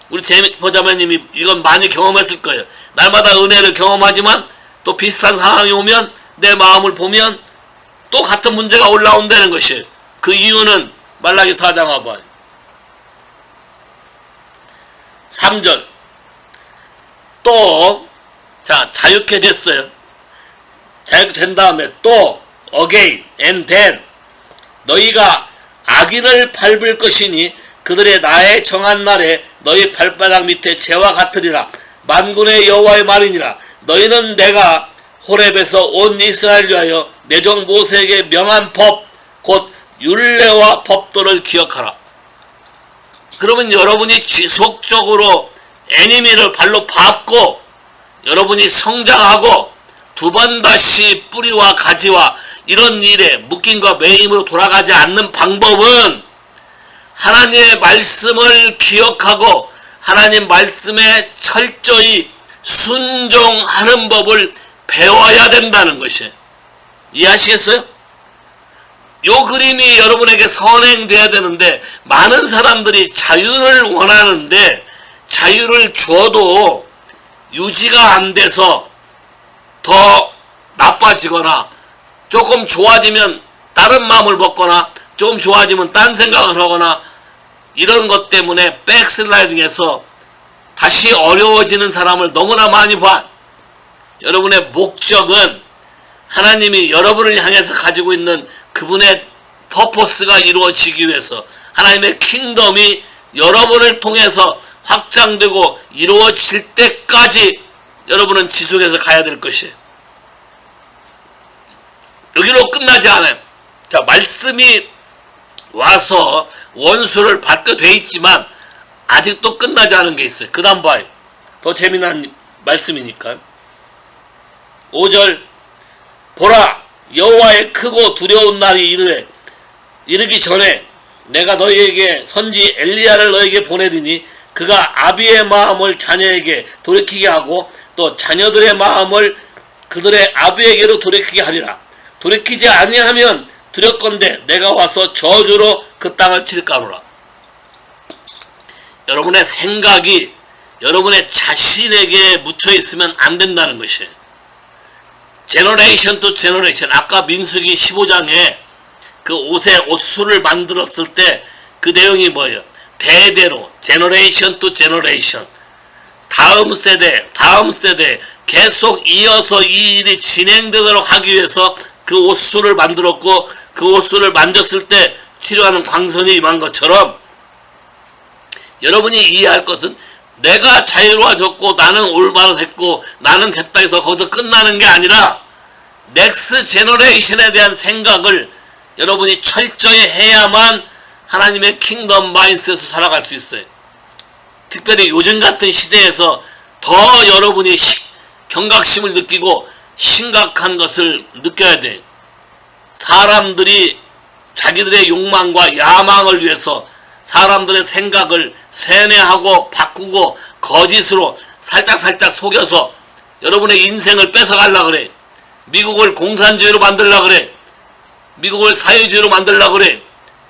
우리 제보자매님이 이건 많이 경험했을 거예요. 날마다 은혜를 경험하지만 또 비슷한 상황이 오면 내 마음을 보면 또 같은 문제가 올라온다는 것이. 그 이유는 말라기 4장 와봐요. 3절 또 자유케 됐어요. 자유케 된 다음에 또 again and then 너희가 악인을 밟을 것이니 그들의 나의 정한 날에 너희 발바닥 밑에 재와 같으리라. 만군의 여호와의 말이니라. 너희는 내가 호렙에서 온 이스라엘 위하여 내 종 모세에게 명한 법 곧 율례와 법도를 기억하라. 그러면 여러분이 지속적으로 애니미를 발로 밟고 여러분이 성장하고 두 번 다시 뿌리와 가지와 이런 일에 묶임과 매임으로 돌아가지 않는 방법은 하나님의 말씀을 기억하고 하나님 말씀에 철저히 순종하는 법을 배워야 된다는 것이에요. 이해하시겠어요? 요 그림이 여러분에게 선행돼야 되는데 많은 사람들이 자유를 원하는데 자유를 줘도 유지가 안 돼서 더 나빠지거나 조금 좋아지면 다른 마음을 먹거나 조금 좋아지면 딴 생각을 하거나 이런 것 때문에 백슬라이딩해서 다시 어려워지는 사람을 너무나 많이 봐. 여러분의 목적은 하나님이 여러분을 향해서 가지고 있는 그분의 퍼포스가 이루어지기 위해서 하나님의 킹덤이 여러분을 통해서 확장되고 이루어질 때까지 여러분은 지속해서 가야 될 것이에요. 여기로 끝나지 않아요. 자, 말씀이 와서 원수를 받게 돼 있지만 아직도 끝나지 않은 게 있어요. 그 다음 봐요. 더 재미난 말씀이니까. 5절 보라 여호와의 크고 두려운 날이 이르기 전에 내가 너희에게 선지 엘리야를 너희에게 보내리니 그가 아비의 마음을 자녀에게 돌이키게 하고 또 자녀들의 마음을 그들의 아비에게로 돌이키게 하리라. 돌이키지 아니하면 두렵건대 내가 와서 저주로 그 땅을 칠까노라. 여러분의 생각이 여러분의 자신에게 묻혀 있으면 안 된다는 것이에요. 제너레이션 투 제너레이션. 아까 민수기 15장에 그 옷에 옷수를 만들었을 때 그 내용이 뭐예요? 대대로 제너레이션 투 제너레이션, 다음 세대 계속 이어서 이 일이 진행되도록 하기 위해서 그 옷수를 만들었고, 그 옷수를 만졌을 때 치료하는 광선이 임한 것처럼, 여러분이 이해할 것은 내가 자유로워졌고 나는 올바로 됐고 나는 됐다 해서 거기서 끝나는 게 아니라 넥스트 제너레이션에 대한 생각을 여러분이 철저히 해야만 하나님의 킹덤 마인드셋으로 살아갈 수 있어요. 특별히 요즘 같은 시대에서 더 여러분이 경각심을 느끼고 심각한 것을 느껴야 돼요. 사람들이 자기들의 욕망과 야망을 위해서 사람들의 생각을 세뇌하고 바꾸고 거짓으로 살짝 속여서 여러분의 인생을 뺏어가려고 그래. 미국을 공산주의로 만들려고 그래. 미국을 사회주의로 만들려고 그래.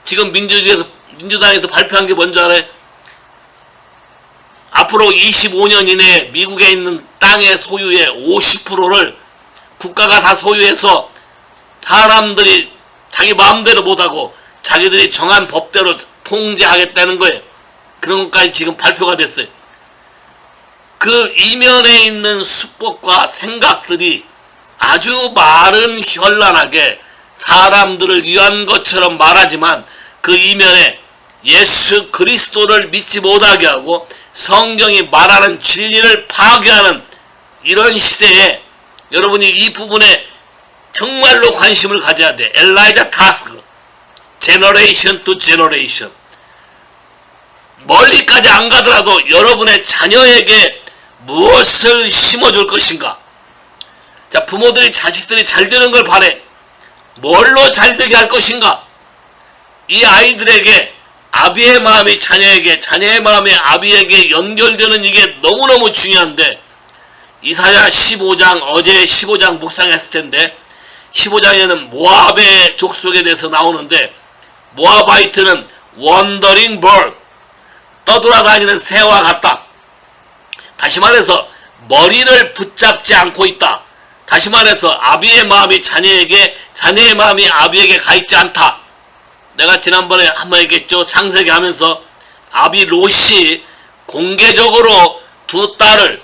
지금 민주당에서 발표한 게 뭔지 알아요? 앞으로 25년 이내에 미국에 있는 땅의 소유의 50%를 국가가 다 소유해서 사람들이 자기 마음대로 못하고 자기들이 정한 법대로 통제하겠다는 거예요. 그런 것까지 지금 발표가 됐어요. 그 이면에 있는 수법과 생각들이 아주 말은 현란하게 사람들을 위한 것처럼 말하지만 그 이면에 예수 그리스도를 믿지 못하게 하고 성경이 말하는 진리를 파괴하는 이런 시대에 여러분이 이 부분에 정말로 관심을 가져야 돼. 엘라이자 타스크, 제너레이션 투 제너레이션. 멀리까지 안 가더라도 여러분의 자녀에게 무엇을 심어줄 것인가. 자, 부모들이 자식들이 잘 되는 걸 바래. 뭘로 잘 되게 할 것인가. 이 아이들에게 아비의 마음이 자녀에게, 자녀의 마음이 아비에게 연결되는 이게 너무너무 중요한데, 이사야 15장, 어제 15장 묵상했을 텐데 15장에는 모압의 족속에 대해서 나오는데, 모아바이트는 원더링 벌, 떠돌아다니는 새와 같다. 다시 말해서 머리를 붙잡지 않고 있다. 다시 말해서 아비의 마음이 자녀에게, 자녀의 마음이 아비에게 가 있지 않다. 내가 지난번에 한번 얘기했죠. 창세기 하면서 아비 롯이 공개적으로 두 딸을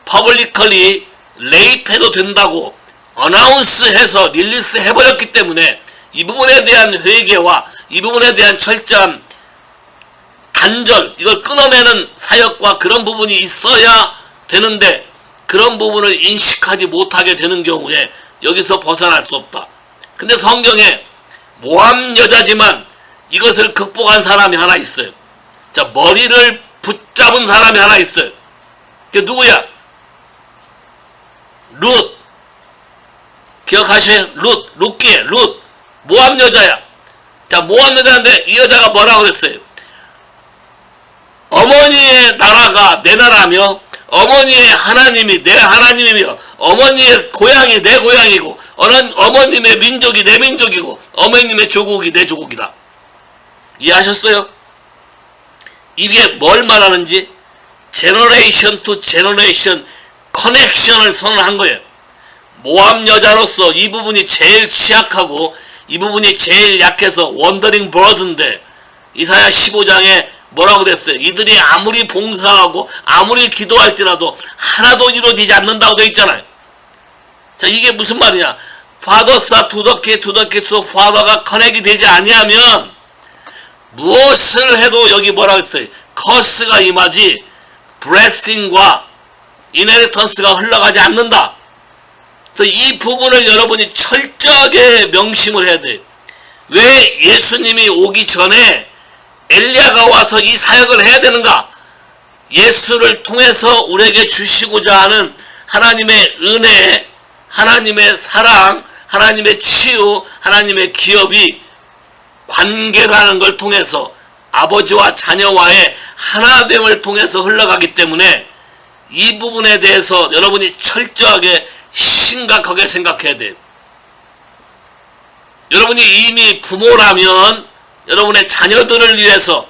퍼블리컬리 레이프해도 된다고 어나운스해서 릴리스 해버렸기 때문에 이 부분에 대한 회개와 이 부분에 대한 철저한 단절, 이걸 끊어내는 사역과 그런 부분이 있어야 되는데, 그런 부분을 인식하지 못하게 되는 경우에 여기서 벗어날 수 없다. 근데 성경에 모함 여자지만 이것을 극복한 사람이 하나 있어요. 자, 머리를 붙잡은 사람이 하나 있어요. 그게 누구야? 룻. 기억하세요? 룻기에 룻. 모함 여자야. 자, 모함 여자인데 이 여자가 뭐라고 그랬어요? 어머니의 나라가 내 나라며 어머니의 하나님이 내 하나님이며 어머니의 고향이 내 고향이고 어머님의 민족이 내 민족이고 어머님의 조국이 내 조국이다. 이해하셨어요? 이게 뭘 말하는지 제너레이션 투 제너레이션 커넥션을 선언한 거예요. 모함 여자로서 이 부분이 제일 취약하고 이 부분이 제일 약해서 원더링 버드인데 이사야 15장에 뭐라고 됐어요? 이들이 아무리 봉사하고 아무리 기도할지라도 하나도 이루어지지 않는다고 되어 있잖아요. 자, 이게 무슨 말이냐? 파더사 두더키 투 파더가 커넥이 되지 아니하면 무엇을 해도 여기 뭐라고 했어요? 커스가 임하지 브레싱과 이네리턴스가 흘러가지 않는다. 그래서 이 부분을 여러분이 철저하게 명심을 해야 돼요. 왜 예수님이 오기 전에 엘리야가 와서 이 사역을 해야 되는가? 예수를 통해서 우리에게 주시고자 하는 하나님의 은혜, 하나님의 사랑, 하나님의 치유, 하나님의 기업이 관계라는 걸 통해서 아버지와 자녀와의 하나됨을 통해서 흘러가기 때문에 이 부분에 대해서 여러분이 철저하게 심각하게 생각해야 돼요. 여러분이 이미 부모라면 여러분의 자녀들을 위해서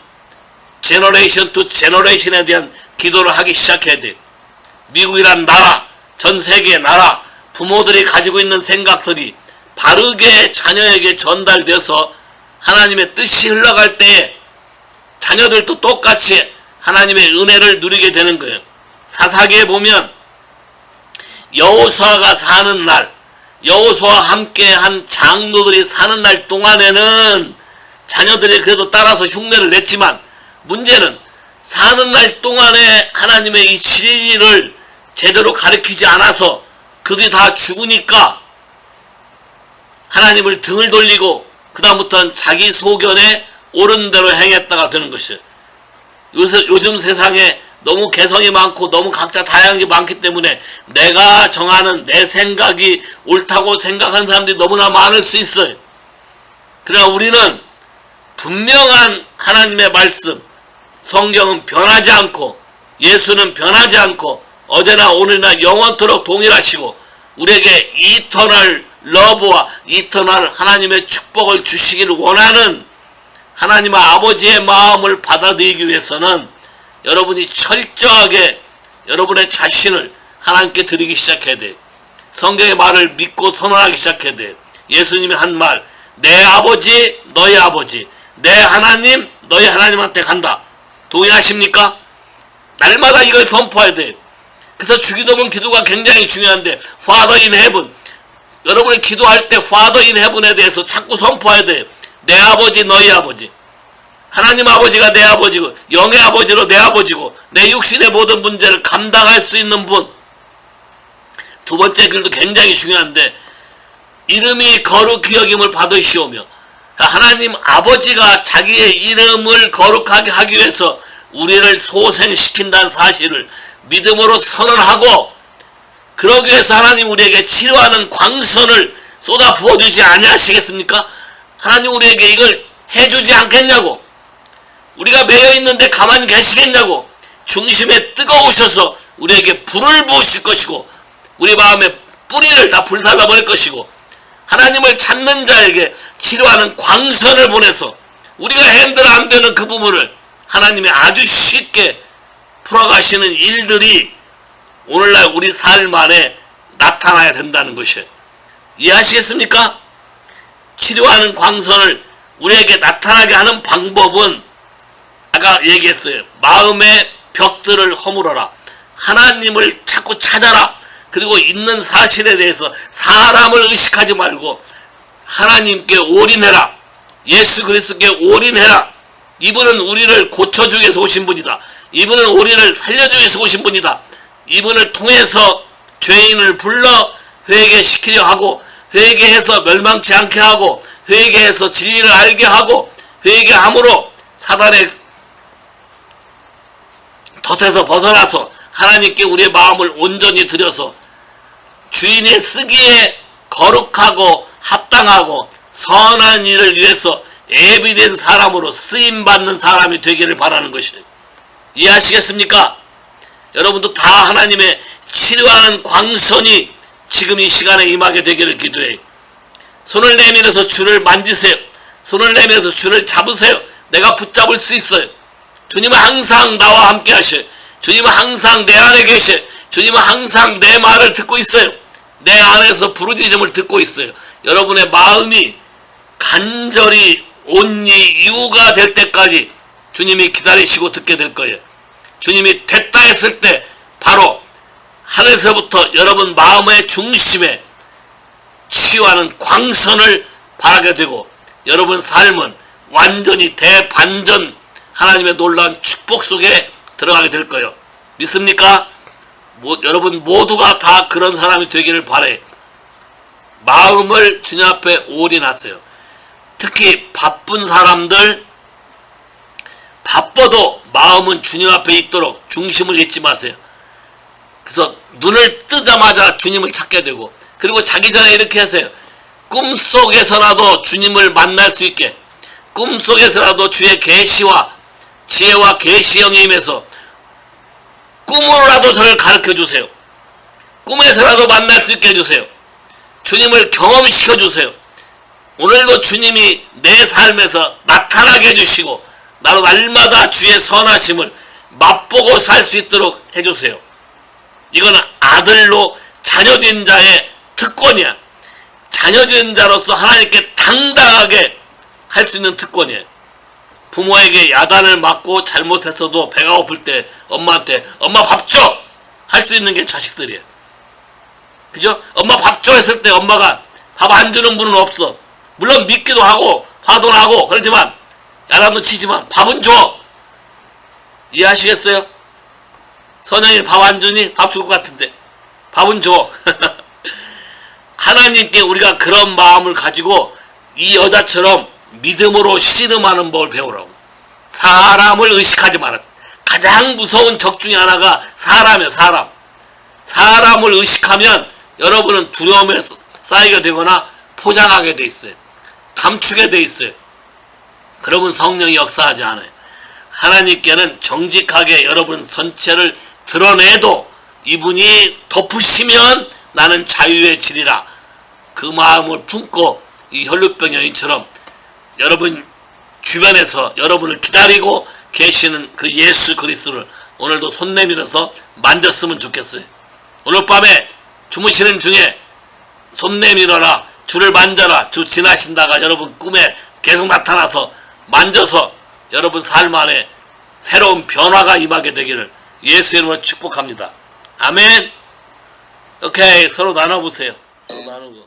제너레이션 투 제너레이션에 대한 기도를 하기 시작해야 돼요. 미국이란 나라, 전 세계의 나라, 부모들이 가지고 있는 생각들이 바르게 자녀에게 전달돼서 하나님의 뜻이 흘러갈 때에 자녀들도 똑같이 하나님의 은혜를 누리게 되는 거예요. 사사기에 보면 여호수아가 사는 날, 여호수아와 함께 한 장로들이 사는 날 동안에는 자녀들이 그래도 따라서 흉내를 냈지만, 문제는 사는 날 동안에 하나님의 이 진리를 제대로 가르치지 않아서 그들이 다 죽으니까 하나님을 등을 돌리고 그 다음부터는 자기 소견에 옳은 대로 행했다가 되는 것이에요. 요즘 세상에 너무 개성이 많고 너무 각자 다양한 게 많기 때문에 내가 정하는 내 생각이 옳다고 생각하는 사람들이 너무나 많을 수 있어요. 그러나 우리는 분명한 하나님의 말씀, 성경은 변하지 않고 예수는 변하지 않고 어제나 오늘나 영원토록 동일하시고 우리에게 이터널 러브와 이터널 하나님의 축복을 주시기를 원하는 하나님의 아버지의 마음을 받아들이기 위해서는 여러분이 철저하게 여러분의 자신을 하나님께 드리기 시작해야 돼. 성경의 말을 믿고 선언하기 시작해야 돼. 예수님이 한 말, 내 아버지 너희 아버지, 내 하나님 너희 하나님한테 간다. 동의하십니까? 날마다 이걸 선포해야 돼. 그래서 주기도문 기도가 굉장히 중요한데, Father in Heaven, 여러분이 기도할 때 Father in Heaven에 대해서 자꾸 선포해야 돼. 내 아버지 너희 아버지, 하나님 아버지가 내 아버지고 영의 아버지로 내 아버지고 내 육신의 모든 문제를 감당할 수 있는 분. 두 번째 글도 굉장히 중요한데, 이름이 거룩히 여김을 받으시오며, 하나님 아버지가 자기의 이름을 거룩하게 하기 위해서 우리를 소생시킨다는 사실을 믿음으로 선언하고, 그러기 위해서 하나님 우리에게 치료하는 광선을 쏟아 부어주지 아니하시겠습니까? 하나님 우리에게 이걸 해주지 않겠냐고. 우리가 매여있는데 가만히 계시겠냐고. 중심에 뜨거우셔서 우리에게 불을 부으실 것이고 우리 마음의 뿌리를 다 불살라버릴 것이고, 하나님을 찾는 자에게 치료하는 광선을 보내서 우리가 핸들 안 되는 그 부분을 하나님이 아주 쉽게 풀어가시는 일들이 오늘날 우리 삶 안에 나타나야 된다는 것이에요. 이해하시겠습니까? 치료하는 광선을 우리에게 나타나게 하는 방법은 아까 얘기했어요. 마음의 벽들을 허물어라. 하나님을 자꾸 찾아라. 그리고 있는 사실에 대해서 사람을 의식하지 말고 하나님께 올인해라. 예수 그리스도께 올인해라. 이분은 우리를 고쳐주기 위해서 오신 분이다. 이분은 우리를 살려주기 위해서 오신 분이다. 이분을 통해서 죄인을 불러 회개시키려 하고, 회개해서 멸망치 않게 하고, 회개해서 진리를 알게 하고, 회개함으로 사단의 덫에서 벗어나서 하나님께 우리의 마음을 온전히 들여서 주인의 쓰기에 거룩하고 합당하고 선한 일을 위해서 예비된 사람으로 쓰임받는 사람이 되기를 바라는 것이에요. 이해하시겠습니까? 여러분도 다 하나님의 치료하는 광선이 지금 이 시간에 임하게 되기를 기도해요. 손을 내밀어서 주를 만지세요. 손을 내밀어서 주를 잡으세요. 내가 붙잡을 수 있어요. 주님은 항상 나와 함께 하셔요. 주님은 항상 내 안에 계셔요. 주님은 항상 내 말을 듣고 있어요. 내 안에서 부르짖음을 듣고 있어요. 여러분의 마음이 간절히 온리 유가 될 때까지 주님이 기다리시고 듣게 될 거예요. 주님이 됐다 했을 때 바로 하늘에서부터 여러분 마음의 중심에 치유하는 광선을 바라게 되고 여러분 삶은 완전히 대반전 하나님의 놀라운 축복 속에 들어가게 될 거예요. 믿습니까? 여러분 모두가 다 그런 사람이 되기를 바래. 마음을 주님 앞에 올인하세요. 특히 바쁜 사람들, 바빠도 마음은 주님 앞에 있도록 중심을 잊지 마세요. 그래서 눈을 뜨자마자 주님을 찾게 되고, 그리고 자기 전에 이렇게 하세요. 꿈속에서라도 주님을 만날 수 있게, 꿈속에서라도 주의 계시와 지혜와 계시 영에 임해서 꿈으로라도 저를 가르쳐 주세요. 꿈에서라도 만날 수 있게 해주세요. 주님을 경험시켜 주세요. 오늘도 주님이 내 삶에서 나타나게 해주시고 나로 날마다 주의 선하심을 맛보고 살 수 있도록 해주세요. 이건 아들로 자녀된 자의 특권이야. 자녀된 자로서 하나님께 당당하게 할 수 있는 특권이에요. 부모에게 야단을 맞고 잘못했어도 배가 고플 때 엄마한테 엄마 밥 줘! 할 수 있는 게 자식들이에요. 그죠? 엄마 밥 줘! 했을 때 엄마가 밥 안 주는 분은 없어. 물론 믿기도 하고 화도 나고 그러지만 야단도 치지만 밥은 줘! 이해하시겠어요? 선영이 밥 안 주니? 밥 줄 것 같은데 밥은 줘. 하나님께 우리가 그런 마음을 가지고 이 여자처럼 믿음으로 씨름하는 법을 배우라고. 사람을 의식하지 마라. 가장 무서운 적 중에 하나가 사람이에요. 사람을 의식하면 여러분은 두려움에 쌓이게 되거나 포장하게 돼 있어요. 감추게 돼 있어요. 그러면 성령이 역사하지 않아요. 하나님께는 정직하게 여러분 전체를 드러내도 이분이 덮으시면 나는 자유해지리라. 그 마음을 품고 이 혈루병 여인처럼 여러분 주변에서 여러분을 기다리고 계시는 그 예수 그리스도를 오늘도 손 내밀어서 만졌으면 좋겠어요. 오늘 밤에 주무시는 중에 손 내밀어라, 주를 만져라, 주 지나신다가 여러분 꿈에 계속 나타나서 만져서 여러분 삶 안에 새로운 변화가 임하게 되기를 예수의 이름으로 축복합니다. 아멘. 오케이, 서로 나눠보세요. 서로 나누고.